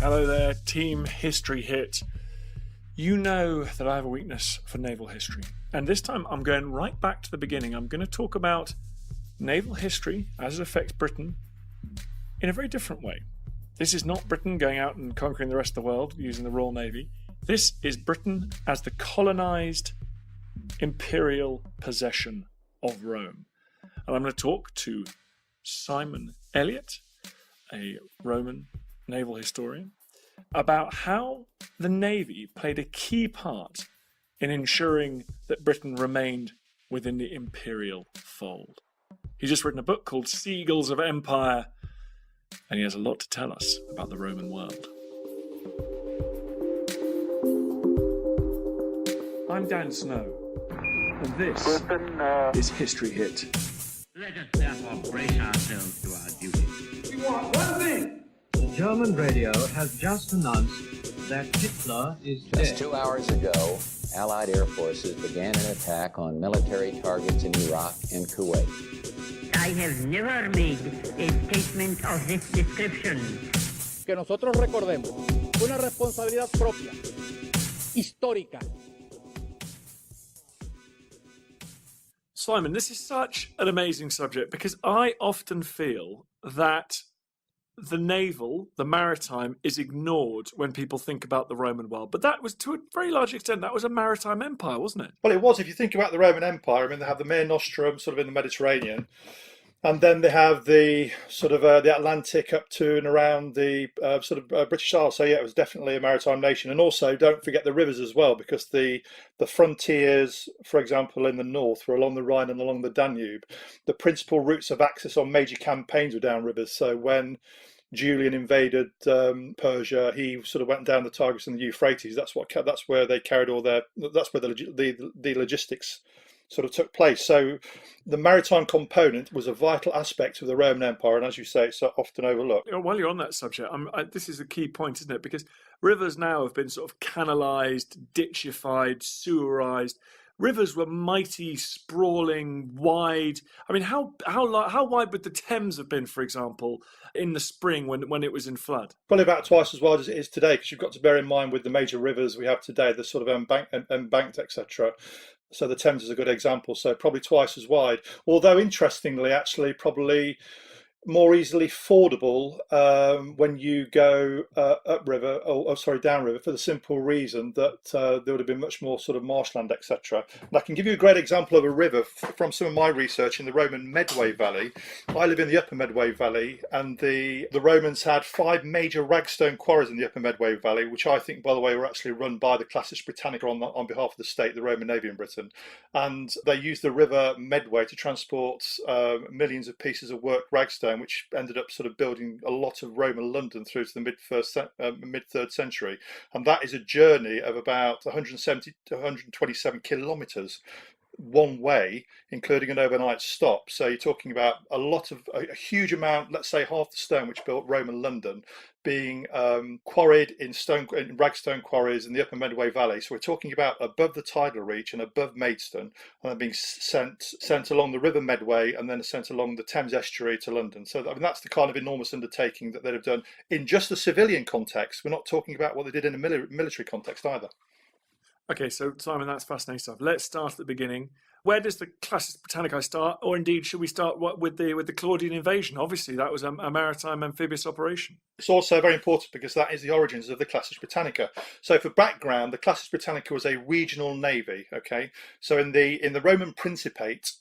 Hello there, Team History Hit. You know that I have a weakness for naval history. And this time I'm going right back to the beginning. I'm going to talk about naval history as it affects Britain in a very different way. This is not Britain going out and conquering the rest of the world using the Royal Navy. This is Britain as the colonised imperial possession of Rome. And I'm going to talk to Simon Elliott, a Roman naval historian, about how the Navy played a key part in ensuring that Britain remained within the imperial fold. He's just written a book called Seagulls of Empire, and he has a lot to tell us about the Roman world. I'm Dan Snow, and this is History Hit. Let us therefore brace ourselves to our duty. We want one thing. German radio has just announced that Hitler is dead. Just 2 hours ago, Allied air forces began an attack on military targets in Iraq and Kuwait. I have never made a statement of this description. Que nosotros recordemos una responsabilidad propia, histórica. Simon, this is such an amazing subject because I often feel that the naval, the maritime, is ignored when people think about the Roman world. But that was, to a very large extent, that was a maritime empire, wasn't it? Well, it was. If you think about the Roman Empire, I mean, they have the Mare Nostrum sort of in the Mediterranean, and then they have the sort of the Atlantic up to and around the British Isles. So yeah, it was definitely a maritime nation. And also, don't forget the rivers as well, because the frontiers, for example, in the north were along the Rhine and along the Danube. The principal routes of access on major campaigns were down rivers. So when Julian invaded Persia, he sort of went down the Tigris and the Euphrates. That's where they carried all their. That's where the logistics sort of took place. So the maritime component was a vital aspect of the Roman Empire, and as you say, it's often overlooked. While you're on that subject, this is a key point, isn't it? Because rivers now have been sort of canalised, ditchified, sewerised. Rivers were mighty, sprawling, wide. I mean, how wide would the Thames have been, for example, in the spring when it was in flood? Probably about twice as wide as it is today, because you've got to bear in mind with the major rivers we have today, the sort of embanked, etc. So the Thames is a good example. So probably twice as wide. Although interestingly, actually, probably more easily fordable when you go upriver, downriver, for the simple reason that there would have been much more sort of marshland, etc. And I can give you a great example of a river from some of my research in the Roman Medway Valley. I live in the Upper Medway Valley, and the Romans had 5 major ragstone quarries in the Upper Medway Valley, which I think, by the way, were actually run by the Classis Britannica on behalf of the state, the Roman Navy in Britain. And they used the river Medway to transport millions of pieces of worked ragstone, which ended up sort of building a lot of Roman London through to the mid-3rd century. And that is a journey of about 170 to 127 kilometres one way, including an overnight stop. So you're talking about a huge amount, let's say half the stone which built Roman London, being quarried in ragstone quarries in the Upper Medway Valley. So we're talking about above the tidal reach and above Maidstone, and then being sent along the River Medway and then sent along the Thames estuary to London. So I mean, that's the kind of enormous undertaking that they'd have done in just the civilian context. We're not talking about what they did in a military context either. Okay, so Simon, that's fascinating stuff. Let's start at the beginning. Where does the Classis Britannica start, or indeed should we start with the Claudian Invasion? Obviously, that was a maritime amphibious operation. It's also very important because that is the origins of the Classis Britannica. So, for background, the Classis Britannica was a regional navy. Okay, so in the Roman Principate,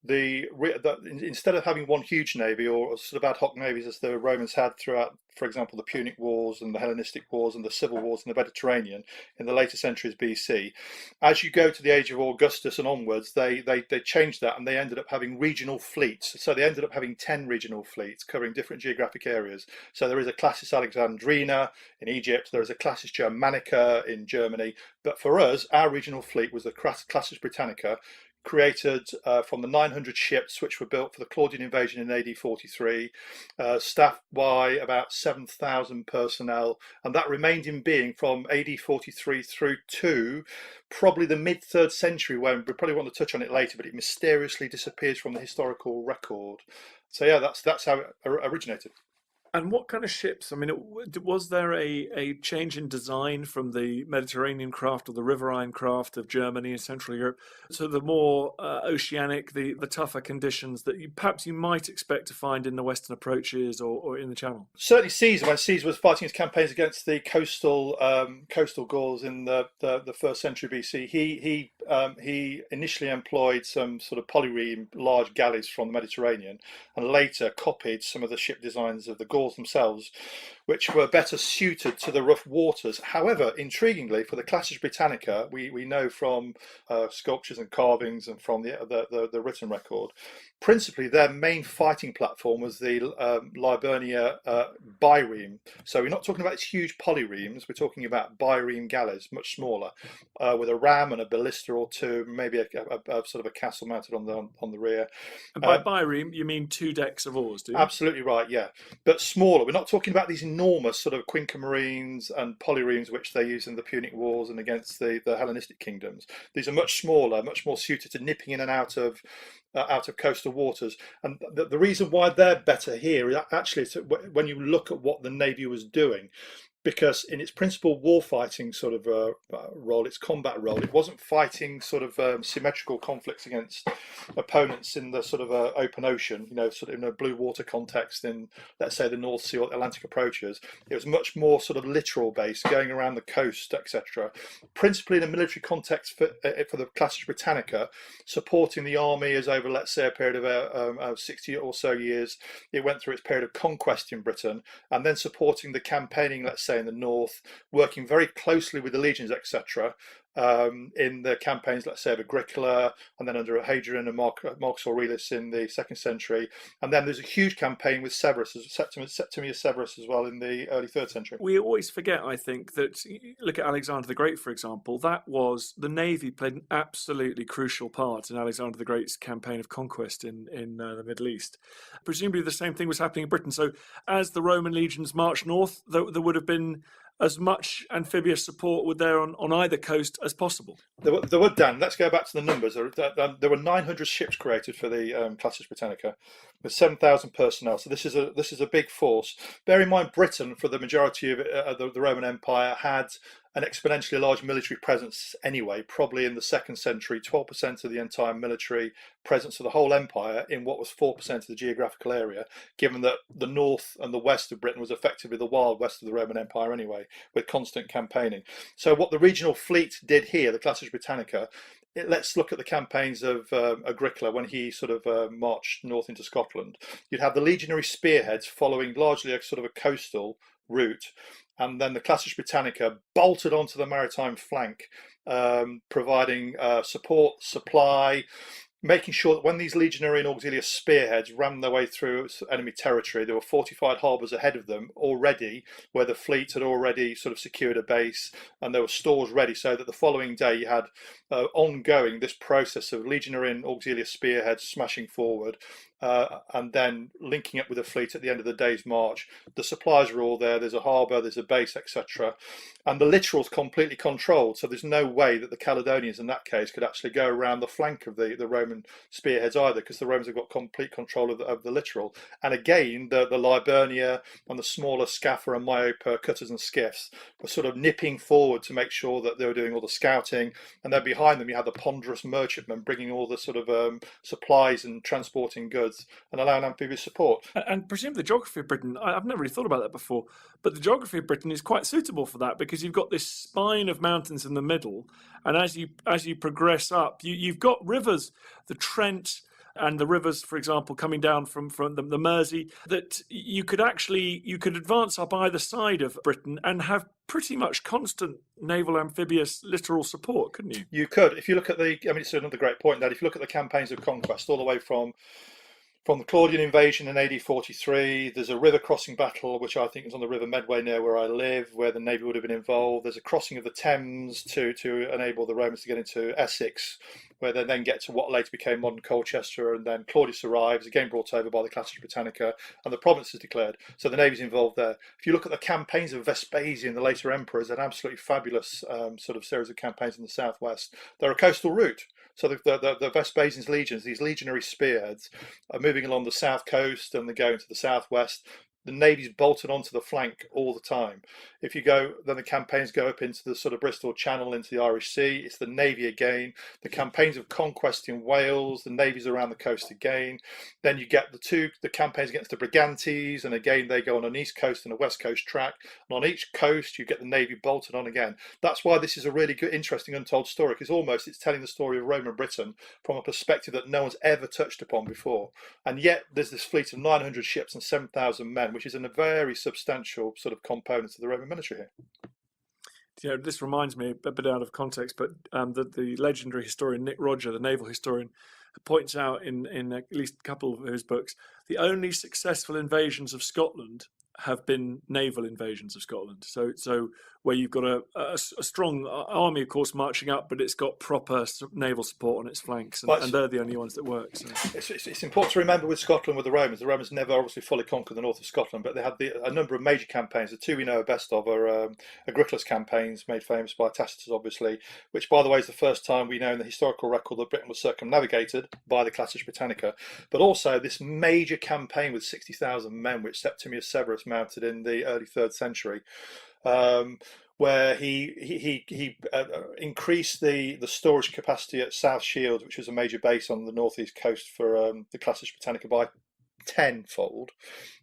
instead of having one huge navy or sort of ad hoc navies as the Romans had throughout, for example, the Punic Wars and the Hellenistic Wars and the civil wars in the Mediterranean in the later centuries BC, as you go to the age of Augustus and onwards, they changed that and they ended up having regional fleets. So they ended up having 10 regional fleets covering different geographic areas. So there is a Classis Alexandrina in Egypt, there is a Classis Germanica in Germany, but for us, our regional fleet was the Classis Britannica, created from the 900 ships which were built for the Claudian Invasion in AD 43, staffed by about 7,000 personnel, and that remained in being from AD 43 through to probably the mid-3rd century, when we probably want to touch on it later, but it mysteriously disappears from the historical record. So yeah, that's how it originated. And what kind of ships? I mean, was there a change in design from the Mediterranean craft or the riverine craft of Germany and Central Europe to the more oceanic, the tougher conditions that perhaps you might expect to find in the Western approaches or in the Channel? Certainly Caesar, when Caesar was fighting his campaigns against the coastal Gauls in the first century BC, he initially employed some sort of polyreme large galleys from the Mediterranean, and later copied some of the ship designs of the Gauls themselves, which were better suited to the rough waters. However, intriguingly, for the Classis Britannica, we know from sculptures and carvings and from the written record, principally their main fighting platform was the Liburnia bireme. So we're not talking about these huge polyremes, we're talking about bireme galleys, much smaller, with a ram and a ballista or two, maybe a sort of a castle mounted on the rear. And by bireme, you mean 2 decks of oars, do you? Absolutely right, yeah. But smaller. We're not talking about these enormous sort of quinquemarines and polyremes which they use in the Punic Wars and against the Hellenistic kingdoms. These are much smaller, much more suited to nipping in and out of coastal waters. And the reason why they're better here is actually when you look at what the Navy was doing, because in its principal warfighting sort of role, its combat role, it wasn't fighting sort of symmetrical conflicts against opponents in the sort of open ocean, sort of in a blue water context in, let's say, the North Sea or Atlantic approaches. It was much more sort of littoral based, going around the coast, etc. Principally in a military context for the Classis Britannica, supporting the army as over, let's say, a period of 60 or so years. It went through its period of conquest in Britain, and then supporting the campaigning, let's say, in the north, working very closely with the legions, etc., in the campaigns, let's say, of Agricola, and then under Hadrian and Marcus Aurelius in the 2nd century. And then there's a huge campaign with Septimius Severus as well in the early 3rd century. We always forget, I think, that look at Alexander the Great, for example. That was the Navy played an absolutely crucial part in Alexander the Great's campaign of conquest in the Middle East. Presumably the same thing was happening in Britain. So as the Roman legions marched north, there would have been as much amphibious support would there on either coast as possible. There were, Dan, let's go back to the numbers. There were 900 ships created for the Classis Britannica with 7,000 personnel. So this is a big force. Bear in mind, Britain, for the majority of the Roman Empire, had an exponentially large military presence anyway, probably in the 2nd century, 12% of the entire military presence of the whole empire in what was 4% of the geographical area, given that the north and the west of Britain was effectively the wild west of the Roman Empire anyway, with constant campaigning. So what the regional fleet did here, the Classis Britannica, let's look at the campaigns of Agricola when he sort of marched north into Scotland. You'd have the legionary spearheads following largely a sort of a coastal route, and then the Classis Britannica bolted onto the maritime flank, providing support, supply, making sure that when these legionary and auxiliary spearheads ran their way through enemy territory, there were fortified harbours ahead of them already, where the fleet had already sort of secured a base, and there were stores ready, so that the following day you had ongoing this process of legionary and auxiliary spearheads smashing forward, and then linking up with the fleet at the end of the day's march. The supplies are all there, there's a harbour, there's a base, etc. And the littoral's completely controlled, so there's no way that the Caledonians in that case could actually go around the flank of the Roman spearheads either, because the Romans have got complete control of the littoral. And again, the Liburnia and the smaller Scapha and Myopa cutters and skiffs were sort of nipping forward to make sure that they were doing all the scouting, and then behind them you had the ponderous merchantmen bringing all the sort of supplies and transporting goods and allowing amphibious support. And presumably the geography of Britain, I've never really thought about that before, but the geography of Britain is quite suitable for that, because you've got this spine of mountains in the middle, and as you progress up, you've got rivers, the Trent and the rivers, for example, coming down from the Mersey, that you could advance up either side of Britain and have pretty much constant naval amphibious littoral support, couldn't you? You could. If you look at it's another great point, that if you look at the campaigns of conquest all the way from the Claudian Invasion in AD 43, there's a river crossing battle, which I think is on the River Medway near where I live, where the Navy would have been involved. There's a crossing of the Thames to enable the Romans to get into Essex, where they then get to what later became modern Colchester, and then Claudius arrives, again brought over by the Classis Britannica, and the province is declared. So the Navy's involved there. If you look at the campaigns of Vespasian, the later emperors, an absolutely fabulous sort of series of campaigns in the southwest. They're a coastal route. So the Vespasian's legions, these legionary spearheads, are moving along the south coast, and they're going to the southwest, the Navy's bolted onto the flank all the time. If you go, then the campaigns go up into the sort of Bristol Channel, into the Irish Sea. It's the Navy again. The campaigns of conquest in Wales, the Navy's around the coast again. Then you get the campaigns against the Brigantes, and again they go on an east coast and a west coast track. And on each coast you get the Navy bolted on again. That's why this is a really good, interesting, untold story, because it's telling the story of Roman Britain from a perspective that no one's ever touched upon before. And yet there's this fleet of 900 ships and 7,000 men, which is a very substantial sort of component of the Roman military here. This reminds me, a bit out of context, but the legendary historian Nick Roger, the naval historian, points out in at least a couple of his books, the only successful invasions of Scotland have been naval invasions of Scotland. So where you've got a strong army, of course, marching up, but it's got proper naval support on its flanks, and they're the only ones that work. So. It's important to remember with Scotland, with the Romans never obviously fully conquered the north of Scotland, but they had a number of major campaigns. The two we know best of are Agricola's campaigns, made famous by Tacitus, obviously, which, by the way, is the first time we know in the historical record that Britain was circumnavigated by the Classis Britannica, but also this major campaign with 60,000 men, which Septimius Severus mounted in the early 3rd century. Where he increased the storage capacity at South Shields, which was a major base on the northeast coast for the Classis Britannica, by tenfold,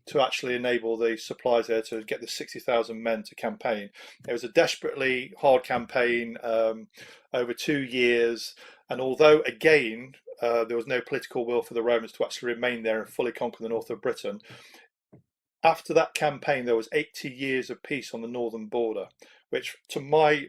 to actually enable the supplies there to get the 60,000 men to campaign. It was a desperately hard campaign over 2 years, and although again there was no political will for the Romans to actually remain there and fully conquer the north of Britain, after that campaign there was 80 years of peace on the northern border, which from my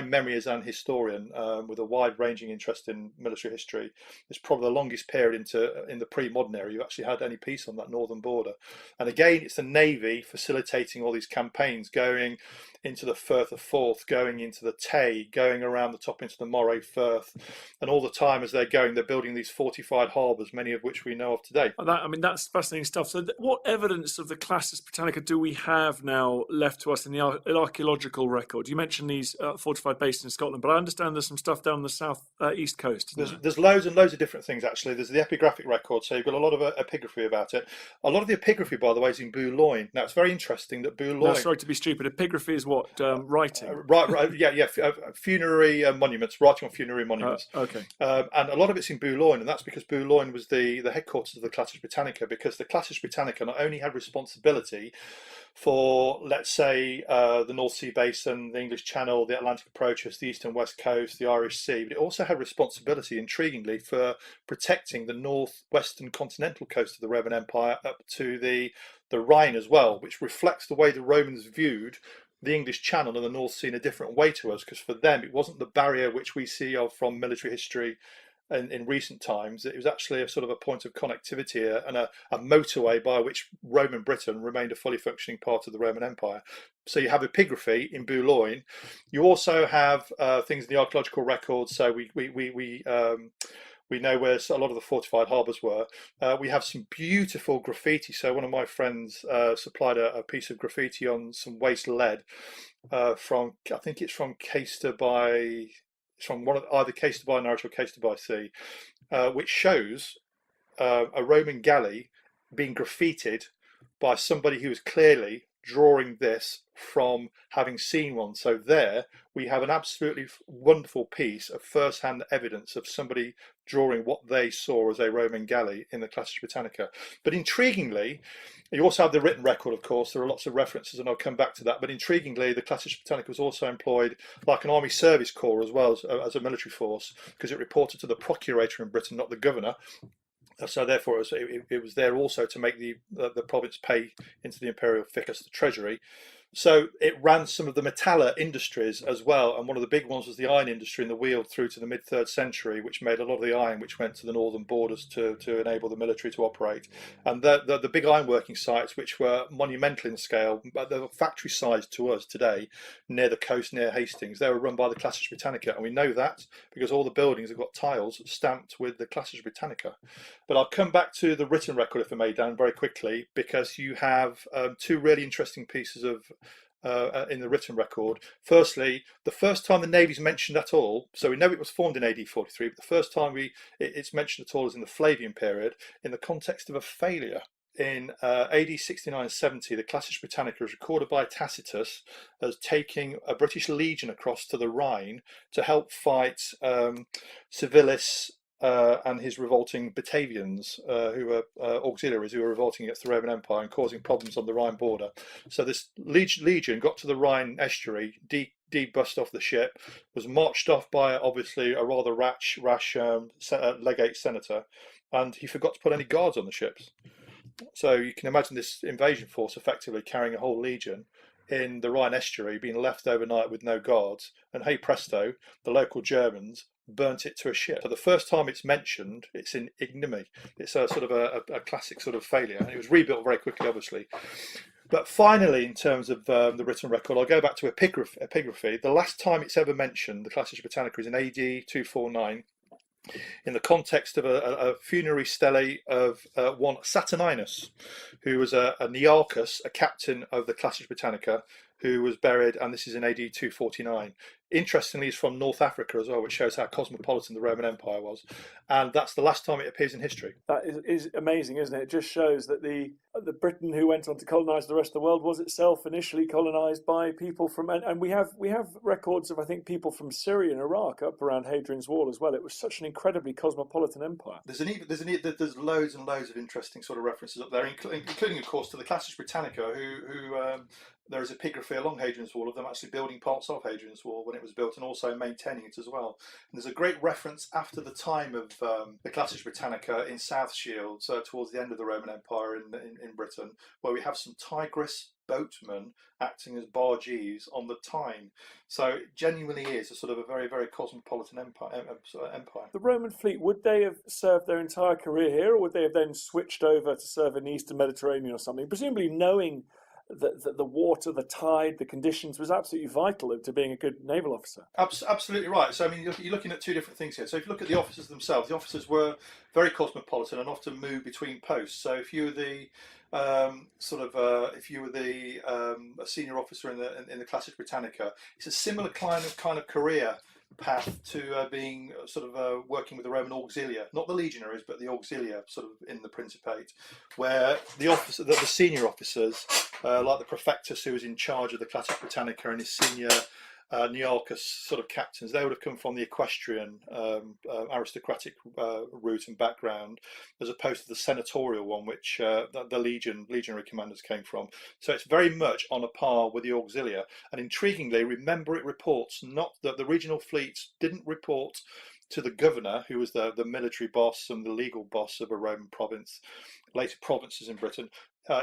memory as an historian, with a wide-ranging interest in military history, is probably the longest period in the pre-modern era you actually had any peace on that northern border. And again, it's the Navy facilitating all these campaigns, going into the Firth of Forth, going into the Tay, going around the top into the Moray Firth, and all the time as they're going, they're building these fortified harbours, many of which we know of today. That's fascinating stuff. So what evidence of the Classis Britannica do we have now left to us in the archaeological record? You mentioned these fortified bases in Scotland, but I understand there's some stuff down the south east coast. There's loads and loads of different things, actually. There's the epigraphic record, so you've got a lot of epigraphy about it. A lot of the epigraphy, by the way, is in Boulogne. Now, it's very interesting that Boulogne... No, sorry to be stupid. Epigraphy is what? Writing? Right, yeah. Funerary monuments, writing on funerary monuments. Okay. And a lot of it's in Boulogne, and that's because Boulogne was the headquarters of the Classis Britannica, because the Classis Britannica not only had responsibility for, let's say, the North Sea Basin, the English Channel, the Atlantic approaches, the east and west coast, the Irish Sea, but it also had responsibility, intriguingly, for protecting the northwestern continental coast of the Roman Empire up to the Rhine as well, which reflects the way the Romans viewed the English Channel and the North Sea in a different way to us, because for them it wasn't the barrier which we see of from military history in recent times. It was actually a sort of a point of connectivity and a motorway by which Roman Britain remained a fully functioning part of the Roman Empire. So you have epigraphy in Boulogne. You also have things in the archaeological records. So we know where a lot of the fortified harbours were. We have some beautiful graffiti. So one of my friends supplied a piece of graffiti on some waste lead from, I think it's from Caister from either Caister by Norwich or Caister by Sea, which shows a Roman galley being graffitied by somebody who was clearly drawing this from having seen one. So there we have an absolutely wonderful piece of first-hand evidence of somebody drawing what they saw as a Roman galley in the Classis Britannica. But intriguingly, you also have the written record, of course. There are lots of references, and I'll come back to that. But intriguingly, the Classis Britannica was also employed like an army service corps as well as a military force, because it reported to the procurator in Britain, not the governor. So therefore, it was there also to make the province pay into the imperial ficus, the treasury. So it ran some of the metalla industries as well, and one of the big ones was the iron industry in the Weald through to the mid-3rd century, which made a lot of the iron which went to the northern borders to enable the military to operate. And the big ironworking sites, which were monumental in scale, but they were factory sized to us today, near the coast, near Hastings, they were run by the Classis Britannica, and we know that because all the buildings have got tiles stamped with the Classis Britannica. But I'll come back to the written record, if I may, Dan, very quickly, because you have two really interesting pieces of in the written record. Firstly, the first time the Navy's mentioned at all, so we know it was formed in AD 43, but the first time it's mentioned at all is in the Flavian period, in the context of a failure in AD 69-70, the Classis Britannica is recorded by Tacitus as taking a British legion across to the Rhine to help fight Civilis and his revolting Batavians, who were auxiliaries who were revolting against the Roman Empire and causing problems on the Rhine border. So this legion got to the Rhine estuary, debussed off the ship, was marched off by obviously a rather rash legate senator, and he forgot to put any guards on the ships. So you can imagine this invasion force effectively carrying a whole legion in the Rhine estuary, being left overnight with no guards, and hey presto, the local Germans burnt it to a ship. So the first time it's mentioned, it's in ignominy. It's a sort of a classic sort of failure, and it was rebuilt very quickly, obviously. But finally, in terms of the written record, I'll go back to epigraphy. The last time it's ever mentioned, the Classis Britannica, is in AD 249. In the context of a funerary stele of one Saturninus, who was a Nearchus, a captain of the Classis Britannica, who was buried, and this is in AD 249. Interestingly, he's from North Africa as well, which shows how cosmopolitan the Roman Empire was. And that's the last time it appears in history. That is amazing, isn't it? It just shows that the Britain who went on to colonise the rest of the world was itself initially colonised by people from, and we have records of, I think, people from Syria and Iraq up around Hadrian's Wall as well. It was such an incredibly cosmopolitan empire. There's loads and loads of interesting sort of references up there, including of course to the Classis Britannica, who there is epigraphy along Hadrian's Wall of them actually building parts of Hadrian's Wall when it was built and also maintaining it as well. And there's a great reference after the time of the Classis Britannica in South Shields, towards the end of the Roman Empire in Britain, where we have some Tigris boatmen acting as bargees on the Tyne. So it genuinely is a sort of a very, very cosmopolitan empire. The Roman fleet, would they have served their entire career here, or would they have then switched over to serve in the Eastern Mediterranean or something? Presumably knowing that the water, the tide, the conditions was absolutely vital to being a good naval officer. Absolutely right. So I mean, you're looking at two different things here. So if you look at the officers themselves, the officers were very cosmopolitan and often moved between posts. So if you were the a senior officer in the Classis Britannica, it's a similar kind of career path to being working with the Roman auxilia, not the legionaries, but the auxilia, sort of in the Principate, where the senior officers, like the Prefectus, who was in charge of the Classis Britannica, and his senior Nearchus sort of captains, they would have come from the equestrian aristocratic route and background, as opposed to the senatorial one, which the legionary commanders came from. So it's very much on a par with the auxilia. And intriguingly, remember, it reports not that the regional fleets didn't report to the governor, who was the military boss and the legal boss of a Roman province, later provinces in Britain.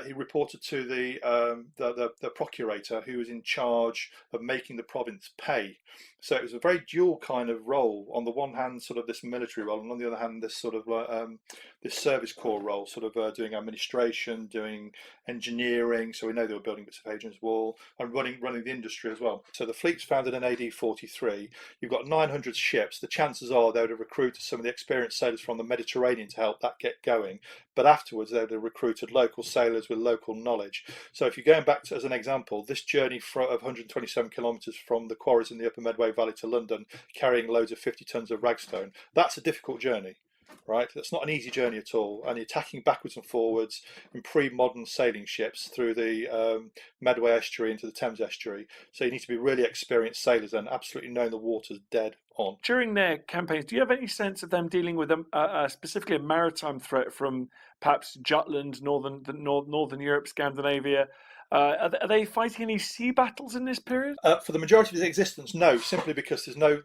He reported to the procurator, who was in charge of making the province pay. So it was a very dual kind of role. On the one hand, sort of this military role, and on the other hand, this sort of this service corps role, sort of doing administration, doing engineering. So we know they were building bits of Hadrian's Wall and running the industry as well. So the fleet's founded in AD 43. You've got 900 ships. The chances are they would have recruited some of the experienced sailors from the Mediterranean to help that get going. But afterwards, they would have recruited local sailors with local knowledge. So if you're going back to, as an example, this journey of 127 kilometres from the quarries in the Upper Medway Valley to London, carrying loads of 50 tons of ragstone, that's a difficult journey, right? That's not an easy journey at all. And you're tacking backwards and forwards in pre-modern sailing ships through the Medway estuary into the Thames estuary. So you need to be really experienced sailors and absolutely knowing the water's dead on. During their campaigns, do you have any sense of them dealing with specifically a maritime threat from perhaps Jutland, Northern Europe, Scandinavia? Are they fighting any sea battles in this period? For the majority of its existence, no. Simply because there's no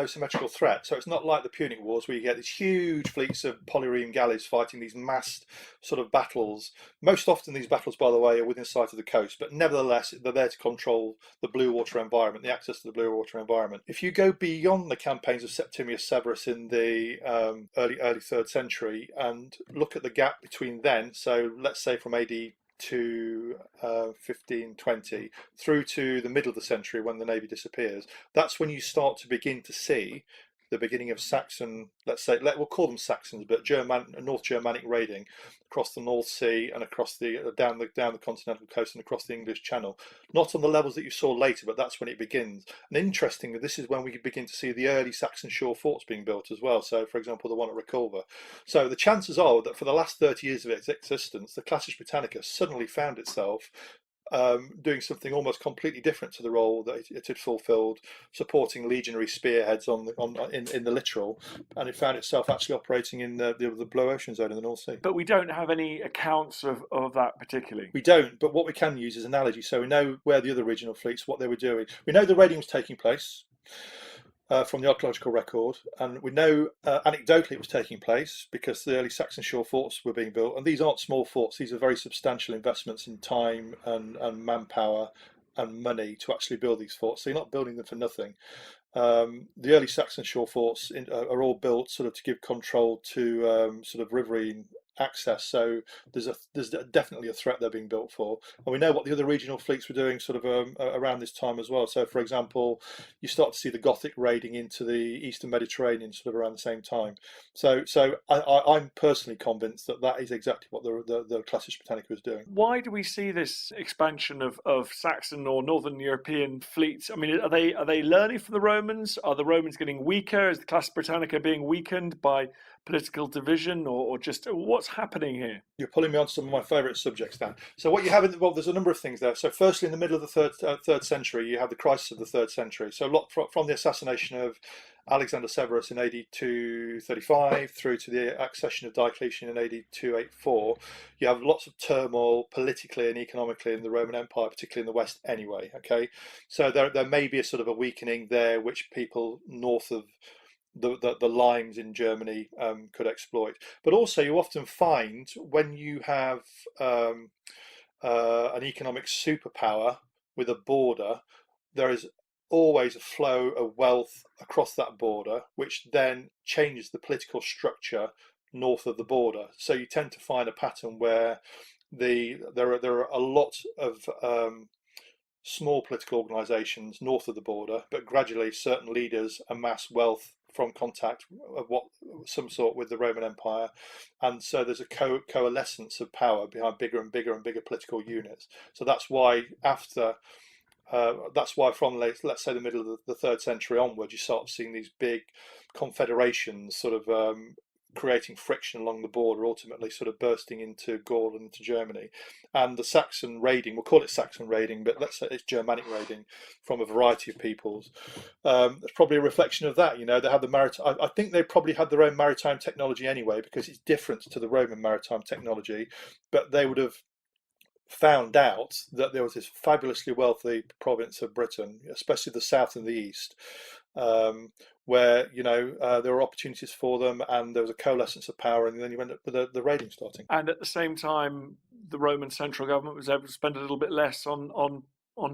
symmetrical threat. So it's not like the Punic Wars, where you get these huge fleets of polyreme galleys fighting these massed sort of battles. Most often, these battles, by the way, are within sight of the coast, but nevertheless, they're there to control the blue water environment, the access to the blue water environment. If you go beyond the campaigns of Septimius Severus in the early 3rd century and look at the gap between then, so let's say from AD to 1520 through to the middle of the century when the navy disappears, that's when you start to begin to see the beginning of Saxon, we'll call them Saxons, but North Germanic raiding across the North Sea and across the down the continental coast and across the English Channel. Not on the levels that you saw later, but that's when it begins. And interestingly, this is when we begin to see the early Saxon shore forts being built as well. So, for example, the one at Reculver. So the chances are that for the last 30 years of its existence, the Classis Britannica suddenly found itself doing something almost completely different to the role that it had fulfilled, supporting legionary spearheads in the littoral, and it found itself actually operating in the Blue Ocean zone in the North Sea. But we don't have any accounts of that particularly. We don't, but what we can use is analogy. So we know where the other regional fleets, what they were doing. We know the raiding was taking place from the archaeological record, and we know anecdotally it was taking place because the early Saxon shore forts were being built, and these aren't small forts. These are very substantial investments in time and manpower and money to actually build these forts. So you're not building them for nothing. The early Saxon shore forts are all built sort of to give control to sort of riverine access. So there's definitely a threat they're being built for, and we know what the other regional fleets were doing sort of around this time as well. So, for example, you start to see the Gothic raiding into the Eastern Mediterranean sort of around the same time. So I'm personally convinced that is exactly what the Classis Britannica was doing. Why do we see this expansion of Saxon or Northern European fleets? I mean, are they learning from the Romans? Are the Romans getting weaker? Is the Classis Britannica being weakened by political division, or just what's happening here? You're pulling me on some of my favourite subjects, Dan. So what you have there's a number of things there. So firstly, in the middle of the third century, you have the crisis of the 3rd century. So a lot from the assassination of Alexander Severus in AD 235 through to the accession of Diocletian in AD 284, you have lots of turmoil politically and economically in the Roman Empire, particularly in the West anyway. Okay, so there may be a sort of a weakening there, which people north of the lines in Germany could exploit. But also you often find when you have an economic superpower with a border, there is always a flow of wealth across that border, which then changes the political structure north of the border. So you tend to find a pattern where there are a lot of small political organisations north of the border, but gradually certain leaders amass wealth from contact of some sort with the Roman Empire, and so there's a coalescence of power behind bigger and bigger and bigger political units. So that's why from let's say the middle of the 3rd century onward, you start seeing these big confederations sort of creating friction along the border, ultimately sort of bursting into Gaul and into Germany. And the Saxon raiding, we'll call it Saxon raiding, but let's say it's Germanic raiding from a variety of peoples. It's probably a reflection of that. You know, they had the maritime. I think they probably had their own maritime technology anyway, because it's different to the Roman maritime technology. But they would have found out that there was this fabulously wealthy province of Britain, especially the south and the east, where there were opportunities for them, and there was a coalescence of power, and then you end up with the raiding starting. And at the same time, the Roman central government was able to spend a little bit less on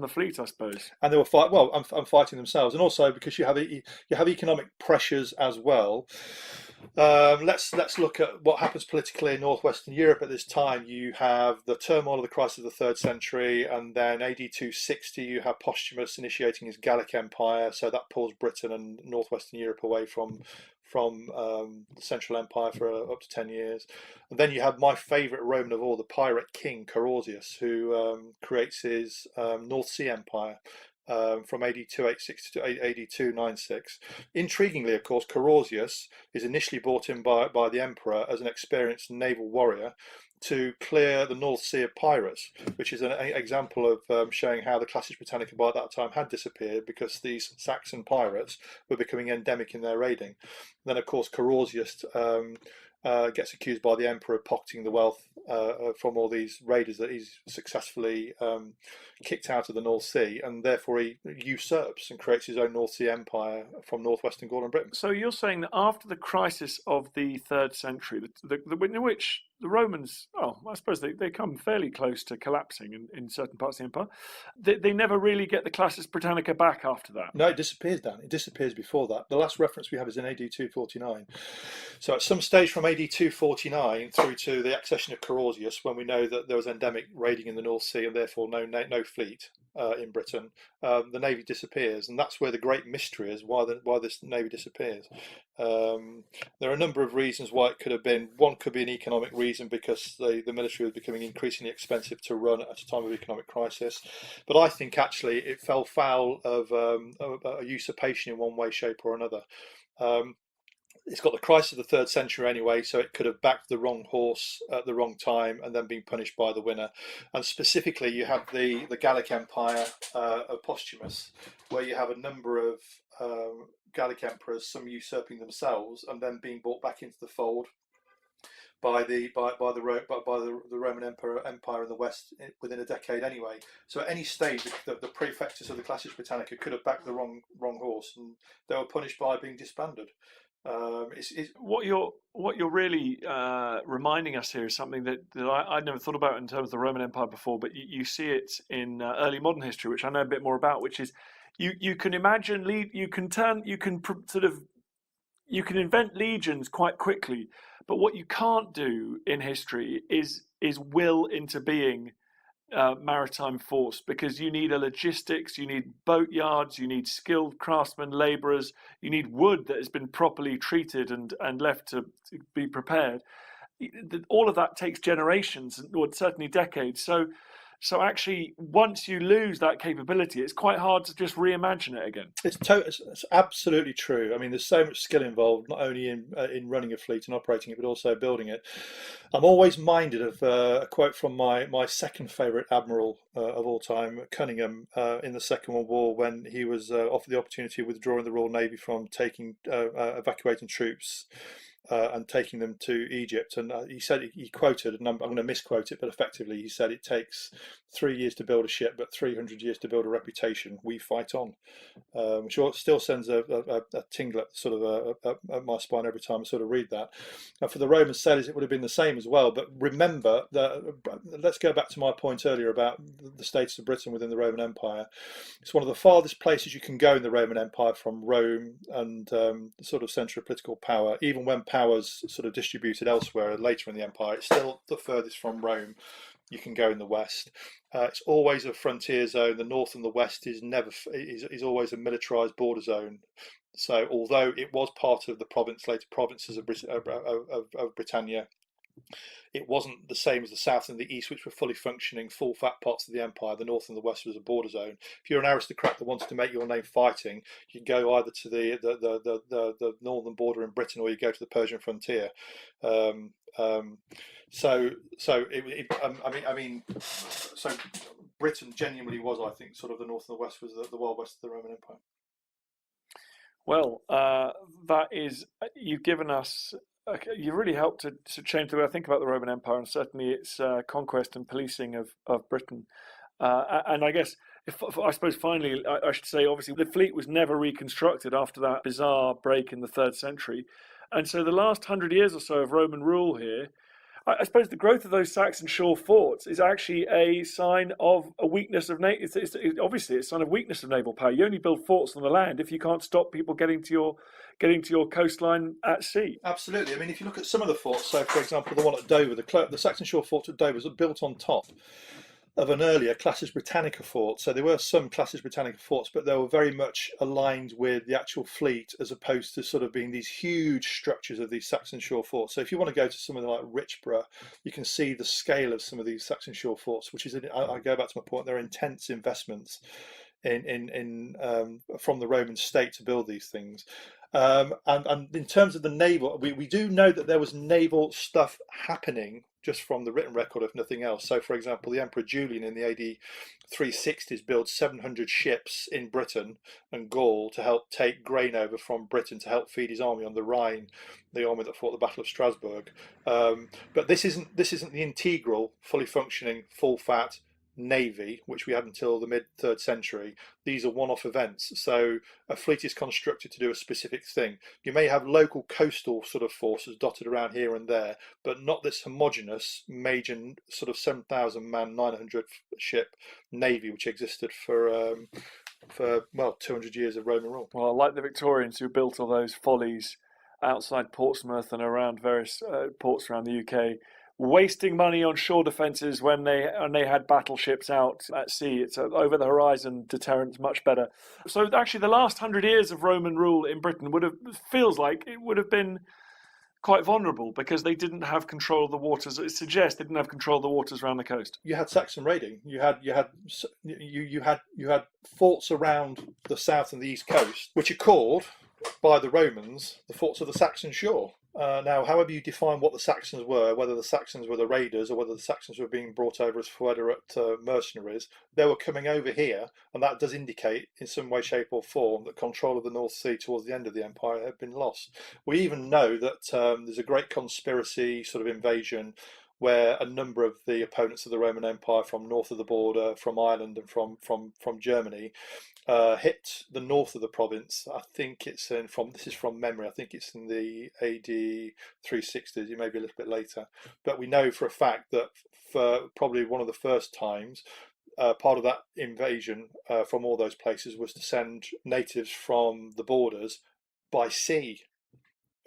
the fleet, I suppose. And they were fighting themselves, and also because you have economic pressures as well. Let's look at what happens politically in Northwestern Europe at this time. You have the turmoil of the crisis of the 3rd century, and then AD 260 you have Postumus initiating his Gallic Empire, so that pulls Britain and Northwestern Europe away from the Central Empire for up to 10 years. And then you have my favourite Roman of all, the pirate king Carausius, who creates his North Sea Empire from AD 286 to AD 296. Intriguingly, of course, Carausius is initially brought in by the emperor as an experienced naval warrior to clear the North Sea of pirates, which is an example of showing how the Classis Britannica by that time had disappeared because these Saxon pirates were becoming endemic in their raiding. Then, of course, Carausius gets accused by the emperor of pocketing the wealth from all these raiders that he's successfully kicked out of the North Sea, and therefore he usurps and creates his own North Sea Empire from northwestern Gaul and Britain. So you're saying that after the crisis of the 3rd century, in which the Romans, oh, I suppose they come fairly close to collapsing in certain parts of the empire. They never really get the Classis Britannica back after that. No, it disappears, Dan. It disappears before that. The last reference we have is in AD 249. So at some stage from AD 249 through to the accession of Claudius, when we know that there was endemic raiding in the North Sea and therefore no fleet in Britain, the navy disappears, and that's where the great mystery is, why this navy disappears. There are a number of reasons why it could have been. One could be an economic reason, because the military was becoming increasingly expensive to run at a time of economic crisis. But I think actually it fell foul of a usurpation in one way, shape or another. It's got the crisis of the 3rd century anyway, so it could have backed the wrong horse at the wrong time and then been punished by the winner. And specifically, you have the Gallic Empire of Postumus, where you have a number of Gallic emperors, some usurping themselves and then being brought back into the fold by the Roman Empire in the West within a decade anyway. So at any stage, the praefectus of the Classis Britannica could have backed the wrong horse, and they were punished by being disbanded. What you're really reminding us here is something that I'd never thought about in terms of the Roman Empire before, but you see it in early modern history, which I know a bit more about, which is you can imagine you can invent legions quite quickly, but what you can't do in history is will into being maritime force, because you need a logistics, you need boat yards, you need skilled craftsmen, labourers, you need wood that has been properly treated and left to be prepared. All of that takes generations, or certainly decades. So actually, once you lose that capability, it's quite hard to just reimagine it again. It's absolutely true. I mean, there's so much skill involved, not only in running a fleet and operating it, but also building it. I'm always minded of a quote from my second favourite admiral of all time, Cunningham, in the Second World War, when he was offered the opportunity of withdrawing the Royal Navy from evacuating troops and taking them to Egypt. And he said, he quoted, and I'm going to misquote it, but effectively he said, it takes 3 years to build a ship, but 300 years to build a reputation. We fight on. Which still sends a tingle at my spine every time I sort of read that. And for the Roman sailors, it would have been the same as well. But remember that, let's go back to my point earlier about the status of Britain within the Roman Empire. It's one of the farthest places you can go in the Roman Empire from Rome and the sort of centre of political power. Even when power's sort of distributed elsewhere later in the empire, it's still the furthest from Rome you can go in the west. It's always a frontier zone. The north and the west is always a militarized border zone. So although it was part of the later provinces of Britannia, it wasn't the same as the south and the east, which were fully functioning, full fat parts of the empire. The north and the west was a border zone. If you're an aristocrat that wanted to make your name fighting, you go either to the northern border in Britain, or you go to the Persian frontier. So Britain genuinely was, I think, sort of the north and the west was the wild west of the Roman Empire. Well, that is, you've given us. You really helped to change the way I think about the Roman Empire, and certainly its conquest and policing of Britain. And I guess, I suppose finally, I should say, obviously, the fleet was never reconstructed after that bizarre break in the 3rd century. And so the last 100 years or so of Roman rule here, I suppose the growth of those Saxon shore forts is actually a sign of a weakness of obviously it's a sign of weakness of naval power. You only build forts on the land if you can't stop people getting to your coastline at sea. Absolutely. I mean, if you look at some of the forts, so for example, the one at Dover, the Saxon shore fort at Dover was built on top of an earlier Classis Britannica fort. So there were some Classis Britannica forts, but they were very much aligned with the actual fleet, as opposed to sort of being these huge structures of these Saxon shore forts. So if you want to go to something like Richborough, you can see the scale of some of these Saxon shore forts, which is, I go back to my point, they're intense investments from the Roman state to build these things. And in terms of the naval, we do know that there was naval stuff happening just from the written record, if nothing else. So, for example, the Emperor Julian in the AD 360s built 700 ships in Britain and Gaul to help take grain over from Britain to help feed his army on the Rhine, the army that fought the Battle of Strasbourg. But this isn't the integral, fully functioning, full fat navy, which we had until the mid-3rd century. These are one-off events. So a fleet is constructed to do a specific thing. You may have local coastal sort of forces dotted around here and there, but not this homogenous major sort of 7,000 man, 900 ship navy, which existed for 200 years of Roman rule. Well, like the Victorians who built all those follies outside Portsmouth and around various ports around the UK, wasting money on shore defences when they had battleships out at sea. It's over the horizon deterrence, much better. So actually, the last 100 years of Roman rule in Britain feels like it would have been quite vulnerable because they didn't have control of the waters. It suggests they didn't have control of the waters around the coast. You had Saxon raiding. You had forts around the south and the east coast, which are called by the Romans the forts of the Saxon shore. Now, however you define what the Saxons were, whether the Saxons were the raiders or whether the Saxons were being brought over as Federate mercenaries, they were coming over here, and that does indicate in some way, shape or form that control of the North Sea towards the end of the empire had been lost. We even know that there's a great conspiracy sort of invasion where a number of the opponents of the Roman Empire from north of the border, from Ireland and from Germany, hit the north of the province. I think it's this is from memory, I think it's in the AD 360s, it may be a little bit later. But we know for a fact that for probably one of the first times, part of that invasion from all those places was to send natives from the borders by sea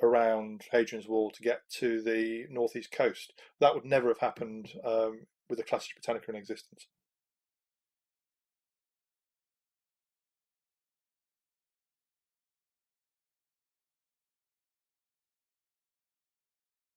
around Hadrian's Wall to get to the northeast coast. That would never have happened with the Classis Britannica in existence.